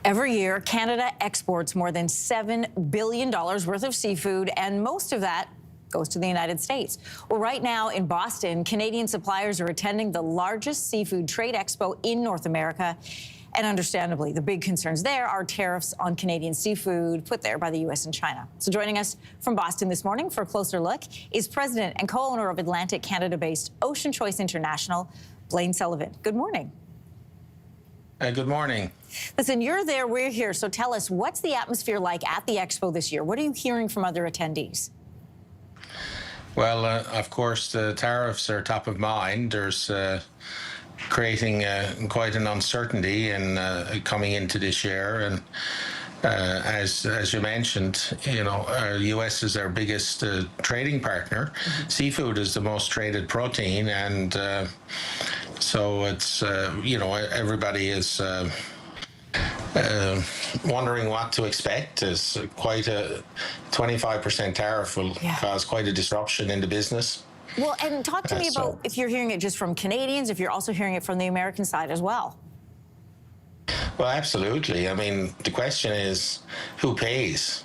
Every year, Canada exports more than $7 billion worth of seafood, and most of that goes to the United States. Well, right now in Boston, Canadian suppliers are attending the largest seafood trade expo in North America. And understandably, the big concerns there are tariffs on Canadian seafood put there by the U.S. and China. So joining us from Boston this morning for a closer look is president and co-owner of Atlantic Canada-based Ocean Choice International, Blaine Sullivan. Good morning. Good morning. Listen, you're there, we're here, so tell us, what's the atmosphere like at the Expo this year? What are you hearing from other attendees? Well, of course, the tariffs are top of mind. There's creating quite an uncertainty in coming into this year, and as you mentioned, you know, U.S. is our biggest trading partner. Mm-hmm. Seafood is the most traded protein, and so it's you know, everybody is wondering what to expect. Is quite a 25% tariff will cause quite a disruption in the business. Well, and talk to me about if you're hearing it just from Canadians, if you're also hearing it from the American side as well. Well, absolutely. I mean, the question is, who pays?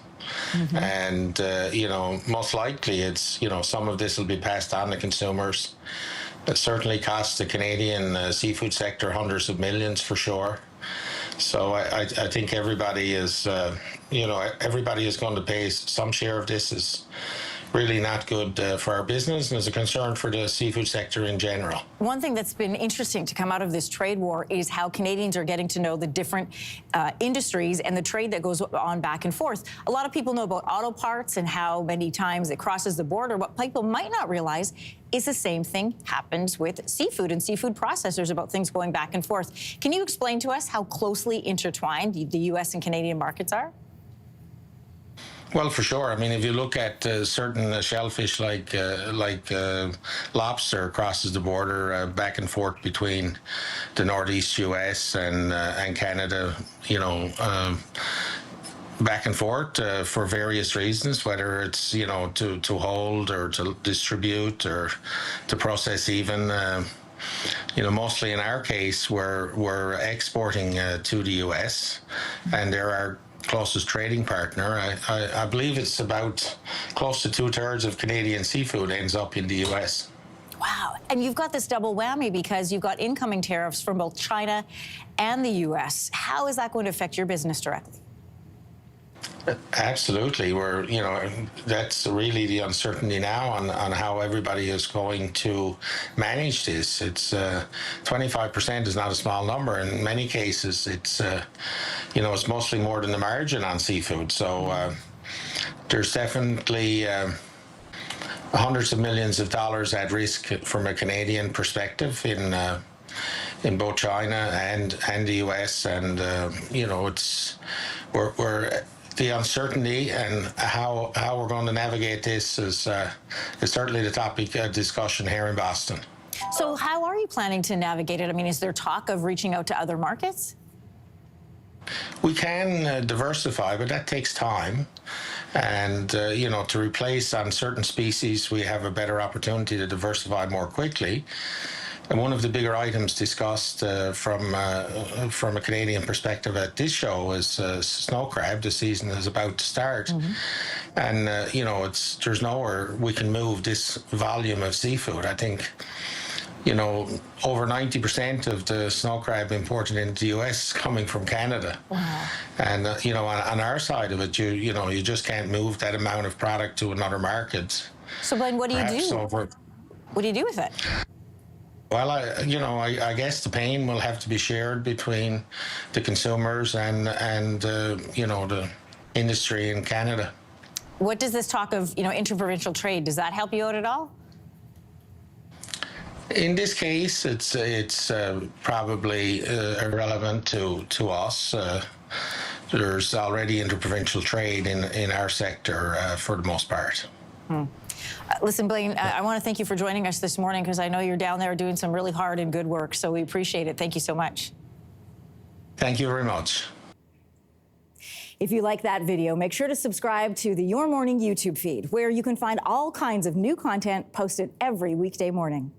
Mm-hmm. And, you know, most likely it's, you know, some of this will be passed on to consumers. It certainly costs the Canadian seafood sector hundreds of millions for sure. So I think everybody is, you know, everybody is going to pay some share of this. Is really not good for our business, and is a concern for the seafood sector in general. One thing that's been interesting to come out of this trade war is how Canadians are getting to know the different industries and the trade that goes on back and forth. A lot of people know about auto parts and how many times it crosses the border. What people might not realize is the same thing happens with seafood and seafood processors about things going back and forth. Can you explain to us how closely intertwined the U.S. and Canadian markets are? Well, for sure. I mean, if you look at certain shellfish like lobster crosses the border back and forth between the Northeast U.S. and Canada, you know, back and forth for various reasons, whether it's, you know, to hold or to distribute or to process even. You know, mostly in our case, we're exporting to the U.S. and there are closest trading partner. I believe it's about close to 2/3 of Canadian seafood ends up in the U.S. Wow. And you've got this double whammy because you've got incoming tariffs from both China and the U.S. How is that going to affect your business directly? Absolutely. We're, you know, that's really the uncertainty now on how everybody is going to manage this. It's 25% is not a small number. In many cases, it's, you know, it's mostly more than the margin on seafood. So there's definitely hundreds of millions of dollars at risk from a Canadian perspective in both China and the U.S. And, you know, it's, we're the uncertainty and how we're going to navigate this is certainly the topic of discussion here in Boston. So how are you planning to navigate it? I mean, is there talk of reaching out to other markets? We can diversify, but that takes time. And, you know, to replace on certain species, we have a better opportunity to diversify more quickly. And one of the bigger items discussed from a Canadian perspective at this show is snow crab. The season is about to start. Mm-hmm. And, you know, there's nowhere we can move this volume of seafood. I think, you know, over 90% of the snow crab imported into the U.S. is coming from Canada. Wow. And, you know, on our side of it, you know, you just can't move that amount of product to another market. So, Blaine, what do you do? What do you do with it? Well, you know, I guess the pain will have to be shared between the consumers and you know, the industry in Canada. What does this talk of, you know, interprovincial trade, does that help you out at all? In this case, it's probably irrelevant to us. There's already interprovincial trade in our sector for the most part. Hmm. Listen, Blaine, I want to thank you for joining us this morning because I know you're down there doing some really hard and good work, so we appreciate it. Thank you so much. Thank you very much. If you like that video, make sure to subscribe to the Your Morning YouTube feed, where you can find all kinds of new content posted every weekday morning.